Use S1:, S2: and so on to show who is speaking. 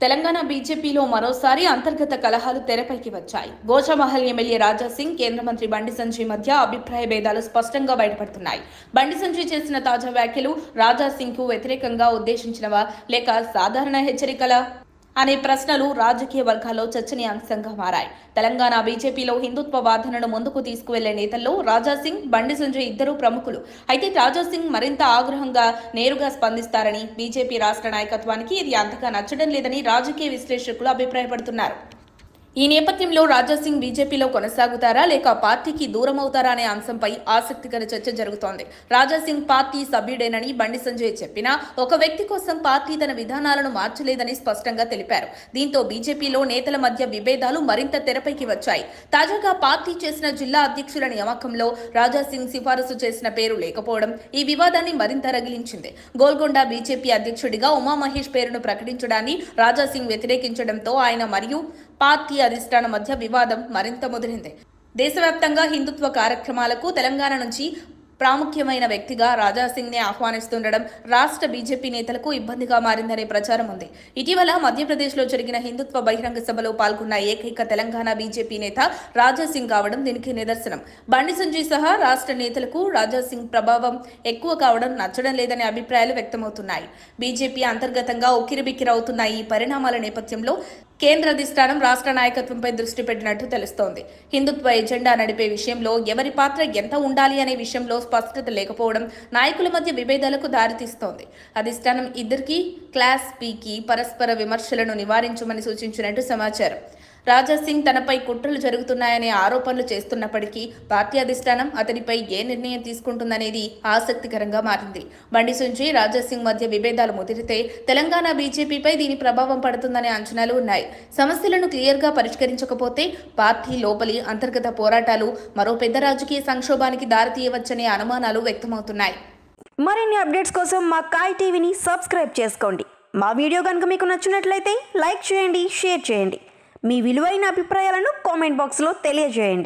S1: తెలంగాణ బీజేపీలో మరోసారి అంతర్గత కలహాలు తెరపైకి వచ్చాయి. గోషామహల్ ఎమ్మెల్యే రాజా సింగ్, కేంద్ర మంత్రి బండి సంజయ్ మధ్య అభిప్రాయ భేదాలు స్పష్టంగా బయటపడుతున్నాయి. బండి సంజయ్ చేసిన తాజా వ్యాఖ్యలు రాజా సింగ్ కు వ్యతిరేకంగా ఉద్దేశించినవా లేక సాధారణ హెచ్చరికలా అనే ప్రశ్నలు రాజకీయ వర్గాల్లో చర్చనీయాంశంగా మారాయి. తెలంగాణ బీజేపీలో హిందుత్వ వాదనను ముందుకు తీసుకువెళ్లే నేతల్లో రాజా సింగ్, బండి సంజయ్ ఇద్దరు ప్రముఖులు. అయితే రాజా సింగ్ మరింత ఆగ్రహంగా నేరుగా స్పందిస్తారని, బీజేపీ రాష్ట్ర నాయకత్వానికి ఇది అంతగా నచ్చడం లేదని రాజకీయ విశ్లేషకులు అభిప్రాయపడుతున్నారు. ఈ నేపథ్యంలో రాజా సింగ్ బీజేపీలో కొనసాగుతారా లేక పార్టీకి దూరం అవుతారా అనే అంశంపై ఆసక్తికర చర్చ జరుగుతోంది. రాజా సింగ్ పార్టీ సభ్యుడేనని బండి సంజయ్ చెప్పినా ఒక వ్యక్తి కోసం పార్టీ తన విధానాలను మార్చలేదని స్పష్టంగా తెలిపారు. దీంతో బీజేపీలో నేతల మధ్య విభేదాలు మరింత తెరపైకి వచ్చాయి. తాజాగా పార్టీ చేసిన జిల్లా అధ్యక్షుల నియామకంలో రాజా సింగ్ సిఫారసు చేసిన పేరు లేకపోవడం ఈ వివాదాన్ని మరింత రగిలించింది. గోల్కొండ బీజేపీ అధ్యక్షుడిగా ఉమామహేష్ పేరును ప్రకటించడాన్ని రాజా సింగ్ వ్యతిరేకించడంతో ఆయన మరియు పార్టీ అధిష్టానం మధ్య వివాదం మరింత ముదిరింది. దేశవ్యాప్తంగా హిందుత్వ కార్యక్రమాలకు తెలంగాణ నుంచి ప్రాముఖ్యమైన వ్యక్తిగా రాజా సింగ్ ని ఆహ్వానిస్తుండడం రాష్ట్ర బీజేపీ నేతలకు ఇబ్బందిగా మారిందనే ప్రచారం ఉంది. ఇటీవల మధ్యప్రదేశ్లో జరిగిన హిందుత్వ బహిరంగ సభలో పాల్గొన్న ఏకైక తెలంగాణ బీజేపీ నేత రాజా సింగ్ కావడం దీనికి నిదర్శనం. బండి సంజయ్ సహా రాష్ట్ర నేతలకు రాజా సింగ్ ప్రభావం ఎక్కువ కావడం నచ్చడం లేదనే అభిప్రాయాలు వ్యక్తమవుతున్నాయి. బీజేపీ అంతర్గతంగా ఉక్కిరిబిక్కిరవుతున్న ఈ పరిణామాల నేపథ్యంలో కేంద్ర అధిష్టానం రాష్ట్ర నాయకత్వంపై దృష్టి పెట్టినట్టు తెలుస్తోంది. హిందుత్వ ఎజెండా నడిపే విషయంలో ఎవరి పాత్ర ఎంత ఉండాలి అనే విషయంలో స్పష్టత లేకపోవడం నాయకుల మధ్య విభేదాలకు దారితీస్తోంది. అధిష్టానం ఇద్దరికీ క్లాస్ పీకి పరస్పర విమర్శలను నివారించమని సూచించినట్టు సమాచారం. రాజా సింగ్ తనపై కుట్రలు జరుగుతున్నాయనే ఆరోపణలు చేస్తున్నప్పటికీ పార్టీ అధిష్టానం అతనిపై ఏ నిర్ణయం తీసుకుంటుందనేది ఆసక్తికరంగా మారింది. బండి సంజయ్, రాజా సింగ్ మధ్య విభేదాలు ముదిరితే తెలంగాణ బీజేపీపై దీని ప్రభావం పడుతుందనే అంచనాలు ఉన్నాయి. సమస్యలను క్లియర్గా పరిష్కరించకపోతే పార్టీ లోపలి అంతర్గత పోరాటాలు మరో పెద్ద రాజకీయ సంక్షోభానికి దారితీయవచ్చనే అనుమానాలు వ్యక్తమవుతున్నాయి.
S2: మరిన్ని అప్డేట్స్ కోసం మా కాయ్ టీవీని సబ్స్క్రైబ్ చేసుకోండి. మా వీడియో కనుక మీకు నచ్చినట్లయితే లైక్ చేయండి, షేర్ చేయండి. మీ విలువైన అభిప్రాయాలను కామెంట్ బాక్స్లో తెలియజేయండి.